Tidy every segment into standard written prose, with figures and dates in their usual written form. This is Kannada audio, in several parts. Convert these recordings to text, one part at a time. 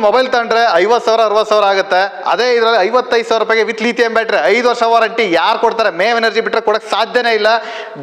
ಮೊಬೈಲ್ ತಗೊಂಡ್ರೆ 50,000 60,000 ಆಗುತ್ತೆ. ಅದೇ ಇದರಲ್ಲಿ 55,000 ರೂಪಾಯಿಗೆ ವಿತ್ ಲಿಥಿಯಂ ಬ್ಯಾಟ್ರಿ 5 ವರ್ಷ ವಾರಂಟಿ ಯಾರು ಕೊಡ್ತಾರೆ? ಮೇವ್ ಎನರ್ಜಿ ಬಿಟ್ಟರೆ ಕೊಡಕ್ಕೆ ಸಾಧ್ಯನೇ ಇಲ್ಲ.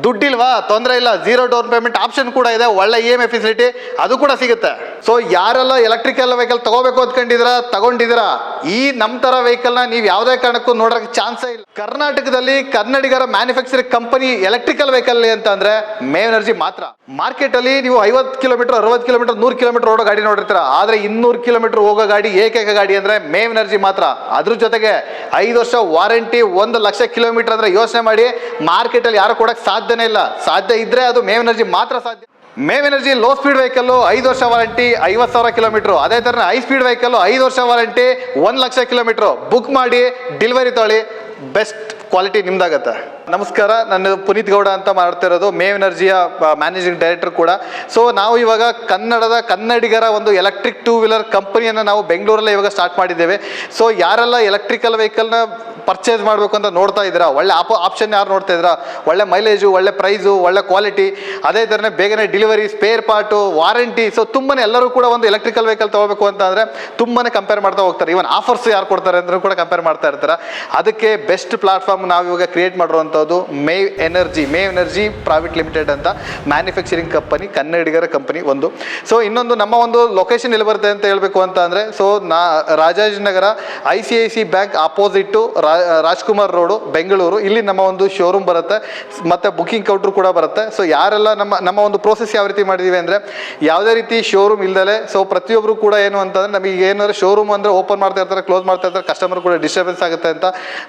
ದುಡ್ಡಿಲ್ವಾ? ತೊಂದರೆ ಇಲ್ಲ, 0 ಡೌನ್ ಪೇಮೆಂಟ್ ಆಪ್ಷನ್ ಕೂಡ ಇದೆ, ಒಳ್ಳೆ EMI ಫೆಸಿಲಿಟಿ ಅದು ಕೂಡ ಸಿಗುತ್ತೆ. ಸೊ ಯಾರೆಲ್ಲ ಎಲೆಕ್ಟ್ರಿಕಲ್ ವೆಹಿಕಲ್ ತಗೋಬೇಕು ಅಂದ್ಕೊಂಡಿದ್ದೀರಾ, ತಗೊಂಡಿದ್ದೀರಾ, ಈ ನಮ್ಮ ಥರ ವೆಹಿಕಲ್ನ ನೀವು ಯಾವುದೇ ಕಾರಣಕ್ಕೂ ನೋಡೋಕ್ಕೆ ಚಾನ್ಸೇ ಇಲ್ಲ. ಕರ್ನಾಟಕದಲ್ಲಿ ಕನ್ನಡಿಗರ ಮ್ಯಾನುಫ್ಯಾಕ್ಚರಿಂಗ್ ಕಂಪನಿ ಎಲೆಕ್ಟ್ರಿಕಲ್ ವೆಹಿಕಲ್ ಅಂತ ಅಂದ್ರೆ ಮೇವ್ ಎನರ್ಜಿ ಮಾತ್ರ. ಮಾರ್ಕೆಟ್ ಅಲ್ಲಿ ನೀವು 50 ಕಿಲೋಮೀಟರ್ 60 ಕಿಲೋಮೀಟರ್ 100 ಕಿಲೋಮೀಟರ್ ಓಡೋ ಗಾಡಿ ನೋಡಿರ್ತೀರ, ಆದ್ರೆ 200 ಕಿಲೋಮೀಟರ್ ಹೋಗೋ ಗಾಡಿ ಏಕೈಕ ಗಾಡಿ ಅಂದ್ರೆ ಮೇವ್ ಎನರ್ಜಿ ಮಾತ್ರ. ಅದ್ರ ಜೊತೆಗೆ 5 ವರ್ಷ ವಾರಂಟಿ, 1 ಲಕ್ಷ ಕಿಲೋಮೀಟರ್ ಅಂದ್ರೆ ಯೋಚನೆ ಮಾಡಿ, ಮಾರ್ಕೆಟ್ ಅಲ್ಲಿ ಯಾರು ಕೊಡಕ್ ಸಾಧ್ಯನೇ ಇಲ್ಲ. ಸಾಧ್ಯ ಇದ್ರೆ ಅದು ಮೇವ್ ಎನರ್ಜಿ ಮಾತ್ರ ಸಾಧ್ಯ. ಮೇವ್ ಎನರ್ಜಿ ಲೋ ಸ್ಪೀಡ್ ವೆಹಿಕಲ್ 5 ವರ್ಷ ವಾರಂಟಿ, 50,000 ಕಿಲೋಮೀಟರ್. ಅದೇ ತರ ಹೈ ಸ್ಪೀಡ್ ವೆಹಿಕಲ್ 5 ವರ್ಷ ವಾರಂಟಿ, 1 ಲಕ್ಷ ಕಿಲೋಮೀಟರ್. ಬುಕ್ ಮಾಡಿ, ಡೆಲಿವರಿ ತೊಗೊಳ್ಳಿ, ಬೆಸ್ಟ್ ಕ್ವಾಲಿಟಿ ನಿಮ್ದಾಗತ್ತೆ. ನಮಸ್ಕಾರ, ನಾನು ಪುನೀತ್ ಗೌಡ ಅಂತ ಮಾಡ್ತಿರೋದು, ಮೇವ್ ಎನರ್ಜಿಯ ಮ್ಯಾನೇಜಿಂಗ್ ಡೈರೆಕ್ಟರ್ ಕೂಡ. ಸೊ ನಾವು ಇವಾಗ ಕನ್ನಡಿಗರ ಒಂದು ಎಲೆಕ್ಟ್ರಿಕ್ 2 ವೀಲರ್ ಕಂಪನಿಯನ್ನು ನಾವು ಬೆಂಗಳೂರಲ್ಲೇ ಇವಾಗ ಸ್ಟಾರ್ಟ್ ಮಾಡಿದ್ದೇವೆ. ಸೊ ಯಾರೆಲ್ಲ ಎಲೆಕ್ಟ್ರಿಕಲ್ ವೆಹಿಕಲ್ನ ಪರ್ಚೇಸ್ ಮಾಡಬೇಕು ಅಂತ ನೋಡ್ತಾ ಇದ್ದೀರಾ, ಒಳ್ಳೆ ಆಪ್ಷನ್ ಯಾರು ನೋಡ್ತಾ ಇದ್ದೀರಾ, ಒಳ್ಳೆ ಮೈಲೇಜು, ಒಳ್ಳೆ ಪ್ರೈಸು, ಒಳ್ಳೆ ಕ್ವಾಲಿಟಿ, ಅದೇ ಥರನೇ ಬೇಗನೆ delivery, spare part, warranty. So ತುಂಬಾ ಎಲ್ಲರೂ ಕೂಡ ಒಂದು ಎಲೆಕ್ಟ್ರಿಕಲ್ ವೆಹಿಕಲ್ ತೊಗೋಬೇಕು ಅಂತ ಅಂದರೆ ತುಂಬಾ ಕಂಪೇರ್ ಮಾಡ್ತಾ ಹೋಗ್ತಾರೆ. ಈವನ್ ಆಫರ್ಸ್ ಯಾರು ಕೊಡ್ತಾರೆ ಅಂದ್ರೂ ಕೂಡ ಕಂಪೇರ್ ಮಾಡ್ತಾ ಇರ್ತಾರೆ. ಅದಕ್ಕೆ ಬೆಸ್ಟ್ ಪ್ಲಾಟ್ಫಾರ್ಮ್ ನಾವು ಇವಾಗ ಕ್ರಿಯೇಟ್ ಮಾಡಿರುವಂಥದ್ದು ಮೇವ್ ಎನರ್ಜಿ ಪ್ರೈವೇಟ್ ಲಿಮಿಟೆಡ್ ಅಂತ ಮ್ಯಾನುಫ್ಯಾಕ್ಚರಿಂಗ್ ಕಂಪನಿ, ಕನ್ನಡಿಗರ ಕಂಪನಿ ಒಂದು. ಸೊ ಇನ್ನೊಂದು ನಮ್ಮ ಒಂದು ಲೊಕೇಶನ್ ಎಲ್ಲಿ ಬರುತ್ತೆ ಅಂತ ಹೇಳಬೇಕು ಅಂತ ಅಂದರೆ, so Rajajinagar ICIC bank opposite Rajkumar road, Bengaluru. ಇಲ್ಲಿ ನಮ್ಮ ಒಂದು ಶೋರೂಮ್ ಬರುತ್ತೆ, ಮತ್ತು ಬುಕಿಂಗ್ ಕೌಂಟ್ರು ಕೂಡ ಬರುತ್ತೆ. ಸೊ ಯಾರೆಲ್ಲ ನಮ್ಮ ಒಂದು ಪ್ರೋಸೆಸ್ ಯಾವ ರೀತಿ ಮಾಡಿದ್ದೀವಿ ಅಂದರೆ, ಯಾವುದೇ ರೀತಿ ಶೋರೂಮ್ ಇಲ್ದಲೆ, ಸೊ ಪ್ರತಿಯೊಬ್ಬರು ಕೂಡ ಏನು ಅಂತಂದರೆ, ನಮಗೆ ಏನಾದ್ರು ಶೋರೂಮ್ ಅಂದರೆ ಓಪನ್ ಮಾಡ್ತಾ ಇರ್ತಾರೆ, ಕ್ಲೋಸ್ ಮಾಡ್ತಾ ಇರ್ತಾರೆ, ಕಸ್ಟಮರ್ ಕೂಡ ಡಿಸ್ಟರ್ಬೆನ್ಸ್ ಆಗುತ್ತೆ ಅಂತ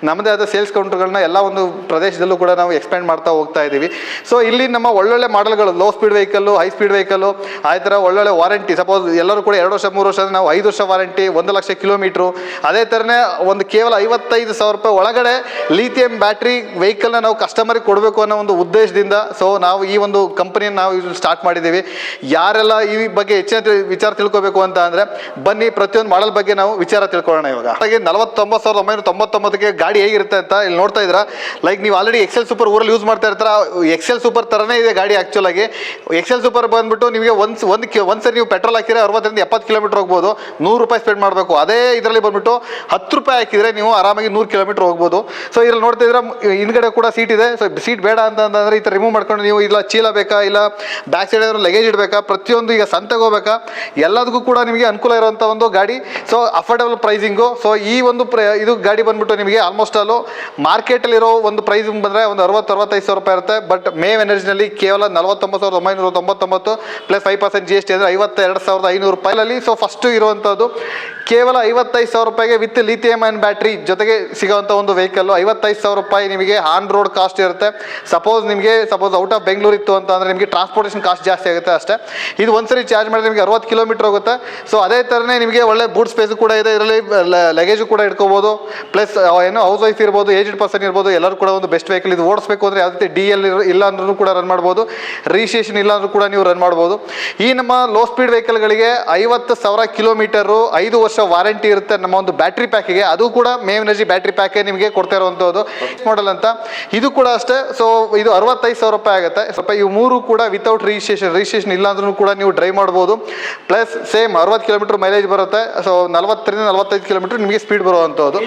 ನಮ್ಮದೇ ಆದ ಸೇಲ್ಸ್ ಕೌಂಟರ್ಗಳನ್ನ ಎಲ್ಲ ಒಂದು ಪ್ರದೇಶದಲ್ಲೂ ಕೂಡ ನಾವು ಎಕ್ಸ್ಪ್ಯಾಂಡ್ ಮಾಡ್ತಾ ಹೋಗ್ತಾ ಇದ್ದೀವಿ. ಸೊ ಇಲ್ಲಿ ನಮ್ಮ ಒಳ್ಳೊಳ್ಳೆ ಮಾಡೆಲ್ಗಳು, low speed vehicle, high speed vehicle, ಆ ಥರ ಒಳ್ಳೊಳ್ಳೆ ವಾರಂಟಿ. ಸಪೋಸ್ ಎಲ್ಲರೂ ಕೂಡ 2 ವರ್ಷ 3 ವರ್ಷ ಅಂದರೆ ನಾವು 5 ವರ್ಷ ವಾರಂಟಿ, 1 ಲಕ್ಷ ಕಿಲೋಮೀಟ್ರು. ಅದೇ ಥರನೇ ಒಂದು ಕೇವಲ 55,000 ರೂಪಾಯಿ ಒಳಗಡೆ ಲಿಥಿಯಂ ಬ್ಯಾಟ್ರಿ ವೆಹಿಕಲ್ನ ನಾವು ಕಸ್ಟಮರಿಗೆ ಕೊಡಬೇಕು ಅನ್ನೋ ಒಂದು ಉದ್ದೇಶದಿಂದ ಸೊ ನಾವು ಈ ಒಂದು ಕಂಪನಿಯನ್ನು ನಾವು ಸ್ಟಾರ್ಟ್ ಮಾಡಿದ್ದೀವಿ. ಯಾರೆಲ್ಲ ಈ ಬಗ್ಗೆ ಹೆಚ್ಚಿನ ವಿಚಾರ ತಿಳ್ಕೋಬೇಕು ಅಂತ ಅಂದರೆ ಬನ್ನಿ, ಪ್ರತಿಯೊಂದು ಮಾಡೆಲ್ ಬಗ್ಗೆ ನಾವು ವಿಚಾರ ತಿಳ್ಕೊಳ್ಳೋಣ. ಇವಾಗ ಹಾಗೆ 49,999ಗೆ ಗಾಡಿ ಹೇಗಿರುತ್ತೆ ಅಂತ ಇಲ್ಲಿ ನೋಡ್ತಾ ಇದ್ದೀರಾ. ಲೈಕ್ ನೀವು ಆಲ್ರೆಡಿ ಎಕ್ಸೆಲ್ ಸೂಪರ್ ಊರಲ್ಲಿ ಯೂಸ್ ಮಾಡ್ತಾ ಇರ್ತಾರೆ, ಎಕ್ಸೆಲ್ ಸೂಪರ್ ಥರನೇ ಇದೆ ಗಾಡಿ. ಆ್ಯಕ್ಚುಲಾಗಿ ಎಕ್ಸೆಲ್ ಸೂಪರ್ ಬಂದ್ಬಿಟ್ಟು ನಿಮಗೆ ಒಂದ್ಸರಿ ನೀವು ಪೆಟ್ರೋಲ್ ಹಾಕಿದ್ರೆ 60ರಿಂದ 70 ಕಿಲೋಮೀಟರ್ ಹೋಗ್ಬೋದು, 100 ರೂಪಾಯಿ ಸ್ಪೆಂಡ್ ಮಾಡಬೇಕು. ಅದೇ ಇದರಲ್ಲಿ ಬಂದ್ಬಿಟ್ಟು 10 ರೂಪಾಯಿ ಹಾಕಿದರೆ ನೀವು ಆರಾಮಾಗಿ 100 ಕಿಲೋಮೀಟರ್ ಹೋಗ್ಬೋದು. ಸೊ ಇದ್ರಲ್ಲಿ ನೋಡ್ತಾ ಇದ್ರೆ ಹಿಂದ್ಗಡೆ ಕೂಡ ಸೀಟ್ ಇದೆ. ಸೊ ಸೀಟ್ ಬೇಡ ಅಂತಂದ್ರೆ ಈ ಥರ ರಿಮೂವ್ ಮಾಡ್ಕೊಂಡು ನೀವು ಇಲ್ಲ ಚೀಲ ಬೇಕಾ, ಇಲ್ಲ ಬ್ಯಾಕ್ ಸೈಡ್ ಏನಾದ್ರು ಲಗೇಜ್ ಇಡಬೇಕಾ, ಪ್ರತಿಯೊಂದು ಈಗ ಸಂತೆಗೆ ಹೋಗ್ಬೇಕಾ, ಎಲ್ಲದಕ್ಕೂ ಕೂಡ ನಿಮಗೆ ಅನುಕೂಲ ಇರುವಂಥ ಒಂದು ಗಾಡಿ. So affordable pricing. ಸೊ ಈ ಒಂದು ಇದು ಗಾಡಿ ಬಂದ್ಬಿಟ್ಟು ನಿಮಗೆ ಆಲ್ಮೋಸ್ಟ್ ಅಲ್ಲೂ ಮಾರ್ಕೆಟಲ್ಲಿರೋ ಒಂದು ಪ್ರೈಸ್ ಬಂದರೆ ಒಂದು 60-65 ರೂಪಾಯಿ ಇರುತ್ತೆ. ಬಟ್ ಮೇವ್ ಎನರ್ಜಿನಲ್ಲಿ ಕೇವಲ 49,999 ಪ್ಲಸ್ 5% GST ಅಂದರೆ 52,500 ರೂಪಾಯಿನಲ್ಲಿ. ಸೊ ಫಸ್ಟು ಇರುವಂಥದ್ದು ಕೇವಲ 55,000 ರೂಪಾಯಿಗೆ ವಿತ್ ಲಿಥಿಯಂ ಆ್ಯಂಡ್ ಬ್ಯಾಟ್ರಿ ಜೊತೆಗೆ ಸಿಗೋವಂಥ ಒಂದು ವೆಹಿಕಲ್ಲು. 55,000 ರೂಪಾಯಿ ನಿಮಗೆ ಆನ್ ರೋಡ್ ಕಾಸ್ಟ್ ಇರುತ್ತೆ. ಸಪೋಸ್ ಔಟ್ ಆಫ್ ಬೆಂಗಳೂರು ಇತ್ತು ಅಂತ ಅಂದರೆ ನಿಮಗೆ ಟ್ರಾನ್ಸ್ಪೋರ್ಟೇಷನ್ ಕಾಸ್ಟ್ ಜಾಸ್ತಿ ಆಗುತ್ತೆ ಅಷ್ಟೇ. ಇದು ಒಂದ್ಸರಿ ಚಾರ್ಜ್ ಮಾಡಿದ್ರೆ ನಿಮಗೆ 60 ಕಿಲೋಮೀಟರ್ ಹೋಗುತ್ತೆ. ಸೊ ಅದೇ ಥರನೇ ನಿಮಗೆ ಒಳ್ಳೆ ಬೂಟ್ ಸ್ಪೇಸು ಕೂಡ ಇದೆ, ಇದರಲ್ಲಿ ಲಗೇಜು ಕೂಡ ಇಟ್ಕೋಬೋದು. ಪ್ಲಸ್ ಏನು ಹೌಸ್ ವೈಫ್ ಇರ್ಬೋದು, ಏಜ್ಡ್ ಪರ್ಸನ್ ಇರ್ಬೋದು, ಎಲ್ಲರೂ ಕೂಡ ಒಂದು ಬೆಸ್ಟ್ ವೆಹಿಕಲ್. ಇದು ಓಡಿಸ್ಬೇಕು ಅಂದರೆ ಯಾವುದೇ DL ಇಲ್ಲ ಅಂದ್ರೂ ಕೂಡ ರನ್ ಮಾಡ್ಬೋದು, ರಿಜಿಸ್ಟ್ರೇಷನ್ ಇಲ್ಲ ಅಂದ್ರೂ ಕೂಡ ನೀವು ರನ್ ಮಾಡ್ಬೋದು. ಈ ನಮ್ಮ ಲೋ ಸ್ಪೀಡ್ ವೆಹಿಕಲ್ಗಳಿಗೆ 50,000 ಕಿಲೋಮೀಟರು, 5 ವರ್ಷ ವಾರಂಟಿ ಇರುತ್ತೆ ನಮ್ಮ ಒಂದು ಬ್ಯಾಟ್ರಿ ಪ್ಯಾಕಿಗೆ. ಅದು ಕೂಡ ಮೇವ್ ಎನರ್ಜಿ ಬ್ಯಾಟ್ರಿ ಪ್ಯಾಕೇ ನಿಮಗೆ ಕೊಡ್ತಾ ಇರುವಂಥದ್ದು ಮಾಡೆಲ್ ಅಂತ. ಇದು ಕೂಡ ಅಷ್ಟೇ. ಸೊ ಇದು 65,000 ರೂಪಾಯಿ ಆಗುತ್ತೆ. ಸ್ವಲ್ಪ ಇವು 3 ಕೂಡ ವಿತೌಟ್ ರಿಜಿಸ್ಟ್ರೇಷನ್ ಇಲ್ಲ ಅಂದ್ರೂ ಕೂಡ ನೀವು ಡ್ರೈವ್ ಮಾಡ್ಬೋದು. ಪ್ಲಸ್ ಸೇಮ್ 60 ಕಿಲೋಮೀಟರ್ ಮೈಲೇಜ್ ಬರುತ್ತೆ. ಸೊ 40ರಿಂದ 45 ಕಿಲೋಮೀಟರ್ ನಿಮಗೆ ಸ್ಪೀಡ್ ಬರುವಂಥದ್ದು.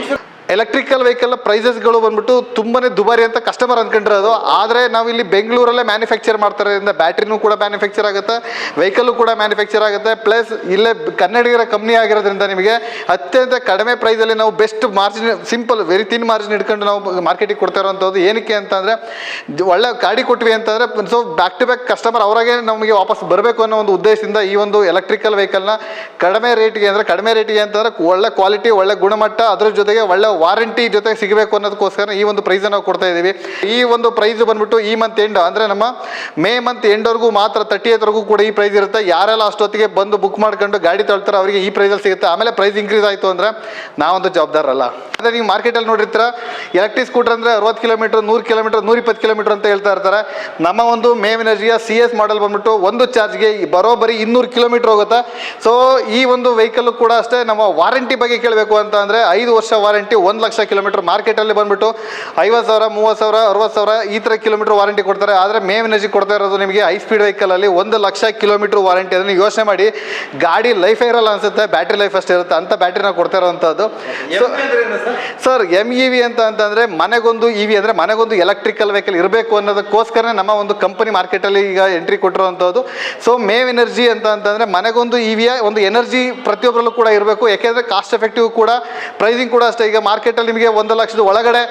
ಎಲೆಕ್ಟ್ರಿಕಲ್ ವೆಹಿಕಲ್ ಪ್ರೈಸಸ್ಗಳು ಬಂದ್ಬಿಟ್ಟು ತುಂಬಾ ದುಬಾರಿ ಅಂತ ಕಸ್ಟಮರ್ ಅಂದ್ಕೊಂಡಿರೋದು. ಆದರೆ ನಾವು ಇಲ್ಲಿ ಬೆಂಗಳೂರಲ್ಲೇ ಮ್ಯಾನುಫ್ಯಾಕ್ಚರ್ ಮಾಡ್ತಾರೋದ್ರಿಂದ ಬ್ಯಾಟ್ರಿನೂ ಕೂಡ ಮ್ಯಾನುಫ್ಯಾಕ್ಚರ್ ಆಗುತ್ತೆ, ವೆಹಿಕಲ್ಲು ಕೂಡ ಮ್ಯಾನುಫ್ಯಾಕ್ಚರ್ ಆಗುತ್ತೆ. ಪ್ಲಸ್ ಇಲ್ಲೇ ಕನ್ನಡಿಗರ ಕಂಪ್ನಿ ಆಗಿರೋದ್ರಿಂದ ನಿಮಗೆ ಅತ್ಯಂತ ಕಡಿಮೆ ಪ್ರೈಸಲ್ಲಿ ನಾವು ಬೆಸ್ಟ್ ಮಾರ್ಜಿನ್, ಸಿಂಪಲ್ ವೆರಿ ತಿನ್ ಮಾರ್ಜಿನ್ ಇಟ್ಕೊಂಡು ನಾವು ಮಾರ್ಕೆಟಿಗೆ ಕೊಡ್ತಾ ಇರೋವಂಥದ್ದು. ಏನಕ್ಕೆ ಅಂತಂದರೆ ಒಳ್ಳೆ ಗಾಡಿ ಕೊಟ್ವಿ ಅಂತಂದರೆ so back to back customer ಅವರಾಗೆ ನಮಗೆ ವಾಪಸ್ ಬರಬೇಕು ಅನ್ನೋ ಒಂದು ಉದ್ದೇಶದಿಂದ ಈ ಒಂದು ಎಲೆಕ್ಟ್ರಿಕಲ್ ವೆಹಿಕಲ್ನ ಕಡಿಮೆ ರೇಟಿಗೆ ಅಂತಂದರೆ ಒಳ್ಳೆ ಕ್ವಾಲಿಟಿ, ಒಳ್ಳೆ ಗುಣಮಟ್ಟ, ಅದ್ರ ಜೊತೆಗೆ ಒಳ್ಳೆ ವಾರಂಟಿ ಜೊತೆ ಸಿಗಬೇಕು ಅನ್ನೋದಕ್ಕೋಸ್ಕರ ಈ ಒಂದು ಪ್ರೈಸ್ ನಾವು ಕೊಡ್ತಾ ಇದ್ದೀವಿ. ಈ ಒಂದು ಪ್ರೈಸ್ ಬಂದ್ಬಿಟ್ಟು ಈ ಮಂತ್ ಎಂಡ್ ಅಂದರೆ ನಮ್ಮ ಮೇ ಮಂತ್ ಎಂಡ್ವರೆಗೂ ಮಾತ್ರ, 30th ಕೂಡ ಈ ಪ್ರೈಸ್ ಇರುತ್ತೆ. ಯಾರೆಲ್ಲ ಅಷ್ಟೊತ್ತಿಗೆ ಬಂದು ಬುಕ್ ಮಾಡ್ಕೊಂಡು ಗಾಡಿ ತಳ್ತಾರೆ ಅವರಿಗೆ ಈ ಪ್ರೈಸಲ್ಲಿ ಸಿಗುತ್ತೆ. ಆಮೇಲೆ ಪ್ರೈಸ್ ಇನ್ಕ್ರೀಸ್ ಆಯಿತು ಅಂದರೆ ನಾವಂತೂ ಜವಾಬ್ದಾರಲ್ಲ. ಅದೇ ನೀವು ಮಾರ್ಕೆಟಲ್ಲಿ ನೋಡಿರ್ತೀರ ಎಲೆಕ್ಟ್ರಿಕ್ ಸ್ಕೂಟರ್ ಅಂದರೆ 60 ಕಿಲೋಮೀಟರ್, 100 ಕಿಲೋಮೀಟರ್, 120 ಕಿಲೋಮೀಟರ್ ಅಂತ ಹೇಳ್ತಾ ಇರ್ತಾರೆ. ನಮ್ಮ ಒಂದು ಮೇವ್ ಎನರ್ಜಿಯ CS ಮಾಡೆಲ್ ಬಂದ್ಬಿಟ್ಟು ಒಂದು ಚಾರ್ಜ್ಗೆ ಬರೋಬ್ಬರಿ 200 ಕಿಲೋಮೀಟರ್ ಹೋಗುತ್ತೆ. ಸೊ ಈ ಒಂದು ವೆಹಿಕಲ್ ಕೂಡ ಅಷ್ಟೇ. ನಮ್ಮ ವಾರಂಟಿ ಬಗ್ಗೆ ಕೇಳಬೇಕು ಅಂತ ಅಂದರೆ 5 ವರ್ಷ ವಾರಂಟಿ, 1,00,000 ಕಿಲೋಮೀಟರ್. ಮಾರ್ಕೆಟಲ್ಲಿ ಬಂದುಬಿಟ್ಟು 50,000, 30,000, 60,000 ಈ ಥರ ಕಿಲೋಮೀಟರ್ ವಾರಂಟಿ ಕೊಡ್ತಾರೆ. ಆದರೆ ಮೇವ್ ಎನರ್ಜಿ ಕೊಡ್ತಾ ಇರೋದು ನಿಮಗೆ ಹೈ ಸ್ಪೀಡ್ ವೆಹಿಕಲಲ್ಲಿ 1,00,000 ಕಿಲೋಮೀಟರ್ ವಾರಂಟಿ. ಅದನ್ನು ಯೋಚನೆ ಮಾಡಿ, ಗಾಡಿ ಲೈಫೇ ಇರಲ್ಲ ಅನಿಸುತ್ತೆ, ಬ್ಯಾಟ್ರಿ ಲೈಫ್ ಅಷ್ಟೇ ಇರುತ್ತೆ, ಅಂಥ ಬ್ಯಾಟ್ರಿನ ಕೊಡ್ತಾ ಇರೋವಂಥದ್ದು. ಸರ್ MEV ಅಂತಂದರೆ ಮನೆಗೊಂದು EV ಅಂದರೆ ಮನೆಗೊಂದು ಎಲೆಕ್ಟ್ರಿಕಲ್ ವೆಹಿಕಲ್ ಇರಬೇಕು ಅನ್ನೋದಕ್ಕೋಸ್ಕರ ನಮ್ಮ ಒಂದು ಕಂಪನಿ ಮಾರ್ಕೆಟಲ್ಲಿ ಈಗ ಎಂಟ್ರಿ ಕೊಟ್ಟಿರುವಂಥದ್ದು. ಸೊ ಮೇವ್ ಎನರ್ಜಿ ಅಂತಂದರೆ ಮನೆಗೊಂದು EVಯ ಒಂದು ಎನರ್ಜಿ ಪ್ರತಿಯೊಬ್ಬರಲ್ಲೂ ಕೂಡ ಇರಬೇಕು. ಯಾಕೆಂದರೆ ಕಾಸ್ಟ್ ಎಫೆಕ್ಟಿವ್ ಕೂಡ, ಪ್ರೈಸಿಂಗ್ ಕೂಡ ಅಷ್ಟೇ. ಈಗ ಮಾರ್ಕೆಟಲ್ಲಿ ನಿಮಗೆ 1,00,000 ಒಳಗಡೆ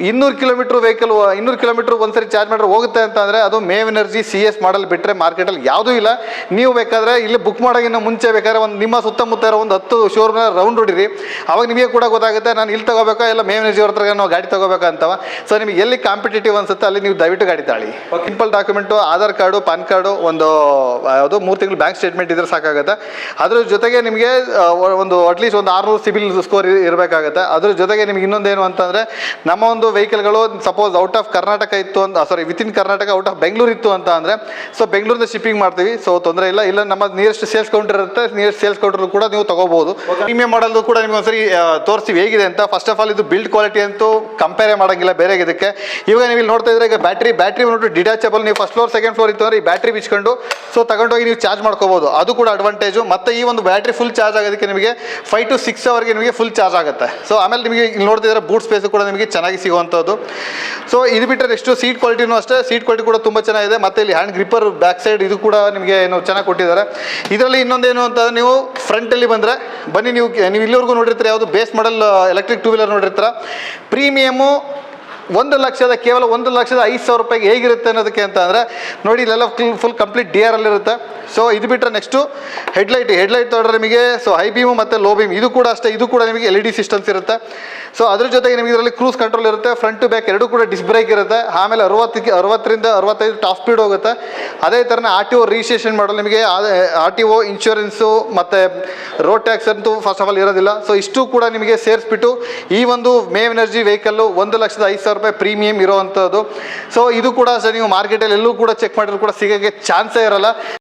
200 ಕಿಲೋಮೀಟರ್ ವೆಹಿಕಲ್ 200 ಕಿಲೋಮೀಟರ್ ಒಂದ್ಸರಿ ಚಾರ್ಜ್ ಮಾಡಿದ್ರೆ ಹೋಗುತ್ತೆ ಅಂತಂದರೆ ಅದು ಮೇವ್ ಎನರ್ಜಿ CS ಮಾಡಲ್ ಬಿಟ್ಟರೆ ಮಾರ್ಕೆಟಲ್ಲಿ ಯಾವುದೂ ಇಲ್ಲ. ನೀವು ಬೇಕಾದರೆ ಇಲ್ಲಿ ಬುಕ್ ಮಾಡೋಕ್ಕಿಂತ ಮುಂಚೆ ಬೇಕಾದ್ರೆ ಒಂದು ನಿಮ್ಮ ಸುತ್ತಮುತ್ತ ಇರೋ ಒಂದು 10 ಶೋರೂಮ್ನ ರೌಂಡ್ ಹೊಡಿರಿ. ಅವಾಗ ನಿಮಗೆ ಕೂಡ ಗೊತ್ತಾಗುತ್ತೆ ನಾನು ಇಲ್ಲಿ ತಗೋಬೇಕಾ ಇಲ್ಲ ಮೇವ್ ಎನರ್ಜಿ ಅವ್ರ ಹತ್ರ ನಾವು ಗಾಡಿ ತಗೋಬೇಕಾ ಅಂತವ. ಸೊ ನಿಮಗೆ ಎಲ್ಲಿ ಕಾಂಪಿಟೇಟಿವ್ ಅನ್ಸುತ್ತೆ ಅಲ್ಲಿ ನೀವು ದಯವಿಟ್ಟು ಗಾಡಿ ತಾಳಿ. Simple document, Aadhaar card, PAN card, ಒಂದು ಯಾವುದು 3 ತಿಂಗಳು ಬ್ಯಾಂಕ್ ಸ್ಟೇಟ್ಮೆಂಟ್ ಇದ್ರೆ ಸಾಕಾಗುತ್ತೆ. ಅದ್ರ ಜೊತೆಗೆ ನಿಮಗೆ ಒಂದು ಅಟ್ಲೀಸ್ಟ್ ಒಂದು 600 ಸಿಬಿಲ್ ಸ್ಕೋರ್ ಇರಬೇಕಾಗುತ್ತೆ. ಅದ್ರ ಜೊತೆಗೆ ನಿಮ್ಗೆ ಇನ್ನೊಂದೇನು ಅಂತಂದರೆ, ನಮ್ಮ ಒಂದು ವೆಹಿಕಲ್ಗಳು ಸಪೋಸ್ ಔಟ್ ಆಫ್ ಕರ್ನಾಟಕ ಇತ್ತು ಅಂತ, sorry within Karnataka out of Bengaluru ಇತ್ತು ಅಂತ ಅಂದರೆ, ಸೊ ಬೆಂಗಳೂರಿಂದ ಶಿಪ್ಪಿಂಗ್ ಮಾಡ್ತೀವಿ. ಸೊ ತೊಂದರೆ ಇಲ್ಲ. ಇಲ್ಲ ನಮ್ಮ ನಿಯರೆಸ್ಟ್ ಸೇಲ್ಸ್ ಕೌಂಟರ್ ಇರುತ್ತೆ, ನಿಯರೆಸ್ಟ್ ಸೇಲ್ಸ್ ಕೌಂಟರ್ ಕೂಡ ನೀವು ತಗೋಬಹುದು. ಪ್ರೀಮಿಯಂ ಮಾಡಲ್ ಕೂಡ ನಿಮ್ಗೆ ಒಂದ್ಸರಿ ತೋರಿಸ್ತೀವಿ ಹೇಗಿದೆ ಅಂತ. ಫಸ್ಟ್ ಆಫ್ ಆಲ್ ಇದು ಬಿಲ್ಡ್ ಕ್ವಾಲಿಟಿ ಅಂತೂ ಕಂಪೇರ್ ಮಾಡೋಂಗಿಲ್ಲ ಬೇರೆ ಇದಕ್ಕೆ. ಇವಾಗ ನೀವು ಇಲ್ಲಿ ನೋಡ್ತಾ ಇದ್ರೆ, ಈಗ ಬ್ಯಾಟ್ರಿ ಬಂದ್ಬಿಟ್ಟು ಡಿಟ್ಯಾಚಬಲ್. ನೀವು ಫಸ್ಟ್ ಫ್ಲೋರ್ ಸೆಕೆಂಡ್ ಫ್ಲೋರ್ ಇತ್ತು ಅಂದರೆ ಈ ಬ್ಯಾಟ್ರಿ ಬಿಚ್ಕೊಂಡು ಸೊ ತಗೊಂಡೋಗಿ ನೀವು ಚಾರ್ಜ್ ಮಾಡ್ಕೋಬಹುದು. ಅದು ಕೂಡ ಅಡ್ವಾಂಟೇಜು. ಮತ್ತು ಈ ಒಂದು ಬ್ಯಾಟ್ರಿ ಫುಲ್ ಚಾರ್ಜ್ ಆಗೋದಕ್ಕೆ ನಿಮಗೆ 5 to 6 ಅವರ್ಗೆ ನಿಮಗೆ ಫುಲ್ ಚಾರ್ಜ್ ಆಗುತ್ತೆ. ಸೊ ಆಮೇಲೆ ನಿಮಗೆ ಇಲ್ಲಿ ನೋಡ್ತಿದ್ರೆ ಬೂಟ್ ಸ್ಪೇಸ್ ಕೂಡ ನಿಮಗೆ ಚೆನ್ನಾಗಿ ಸಿಗುವಂಥದ್ದು. ಸೊ ಇದು ಬಿಟ್ಟರೆ ನೆಕ್ಸ್ಟು ಸೀಟ್ ಕ್ವಾಲಿಟಿನೂ ಅಷ್ಟೇ, ಸೀಟ್ ಕ್ವಾಲಿಟಿ ಕೂಡ ತುಂಬ ಚೆನ್ನಾಗಿದೆ. ಮತ್ತು ಇಲ್ಲಿ ಹ್ಯಾಂಡ್ ಗ್ರಿಪ್ಪರ್ ಬ್ಯಾಕ್ ಸೈಡ್ ಇದು ಕೂಡ ನಿಮಗೆ ಏನು ಚೆನ್ನಾಗಿ ಕೊಟ್ಟಿದ್ದಾರೆ. ಇದರಲ್ಲಿ ಇನ್ನೊಂದೇನು ಅಂತಂದರೆ, ನೀವು ಫ್ರಂಟಲ್ಲಿ ಬಂದರೆ ಬನ್ನಿ, ನೀವು ಇಲ್ಲಿವರೆಗೂ ನೋಡಿರ್ತೀರ ಯಾವುದು ಬೇಸ್ ಮಾಡಲ್ ಎಲೆಕ್ಟ್ರಿಕ್ 2 ವೀಲರ್ ನೋಡಿರ್ತೀರ. ಪ್ರೀಮಿಯಮು 1,00,000 ಕೇವಲ 1,05,000 ರೂಪಾಯಿಗೆ ಹೇಗಿರುತ್ತೆ ಅನ್ನೋದಕ್ಕೆ ಅಂತ ಅಂದರೆ ನೋಡಿ, ಇಲ್ಲೆಲ್ಲ ಫುಲ್ ಕಂಪ್ಲೀಟ್ DRL ಇರುತ್ತೆ. ಸೊ ಇದು ಬಿಟ್ಟರೆ ನೆಕ್ಸ್ಟು ಹೆಡ್ಲೈಟ್ ತೊಗೊಂಡ್ರೆ ನಿಮಗೆ ಸೊ ಹೈ ಬೀಮು ಮತ್ತು ಲೋ ಬೀಮ್ ಇದು ಕೂಡ ಅಷ್ಟೇ. ಇದು ಕೂಡ ನಿಮಗೆ LED ಸಿಸ್ಟಮ್ಸ್ ಇರುತ್ತೆ. ಸೊ ಅದ್ರ ಜೊತೆಗೆ ನಿಮಗೆ ಇದರಲ್ಲಿ ಕ್ರೂಸ್ ಕಂಟ್ರೋಲ್ ಇರುತ್ತೆ. ಫ್ರಂಟ್ ಟು ಬ್ಯಾಕ್ ಎರಡೂ ಕೂಡ ಡಿಸ್ಕ್ ಬ್ರೇಕ್ ಇರುತ್ತೆ. ಆಮೇಲೆ 60ರಿಂದ 65 ಟಾಪ್ ಸ್ಪೀಡ್ ಹೋಗುತ್ತೆ. ಅದೇ ಥರನೇ RTO ರಿಜಿಸ್ಟ್ರೇಷನ್ ಮಾಡಲು ನಿಮಗೆ RTO ಇನ್ಶೂರೆನ್ಸು ಮತ್ತು ರೋಡ್ ಟ್ಯಾಕ್ಸ್ ಅಂತೂ ಫಸ್ಟ್ ಆಫ್ ಆಲ್ ಇರೋದಿಲ್ಲ. ಸೊ ಇಷ್ಟು ಕೂಡ ನಿಮಗೆ ಸೇರಿಸ್ಬಿಟ್ಟು ಈ ಒಂದು ಮೇವ್ ಎನರ್ಜಿ ವೆಹಿಕಲ್ಲು 1,05,000 ರೂಪಾಯಿ ಪ್ರೀಮಿಯಂ ಇರೋವಂಥದ್ದು. ಸೊ ಇದು ಕೂಡ ಅಷ್ಟೇ, ನೀವು ಮಾರ್ಕೆಟಲ್ಲಿ ಎಲ್ಲೂ ಕೂಡ ಚೆಕ್ ಮಾಡಿದ್ರು ಕೂಡ ಸಿಗೋಕ್ಕೆ ಚಾನ್ಸೇ ಇರಲ್ಲ.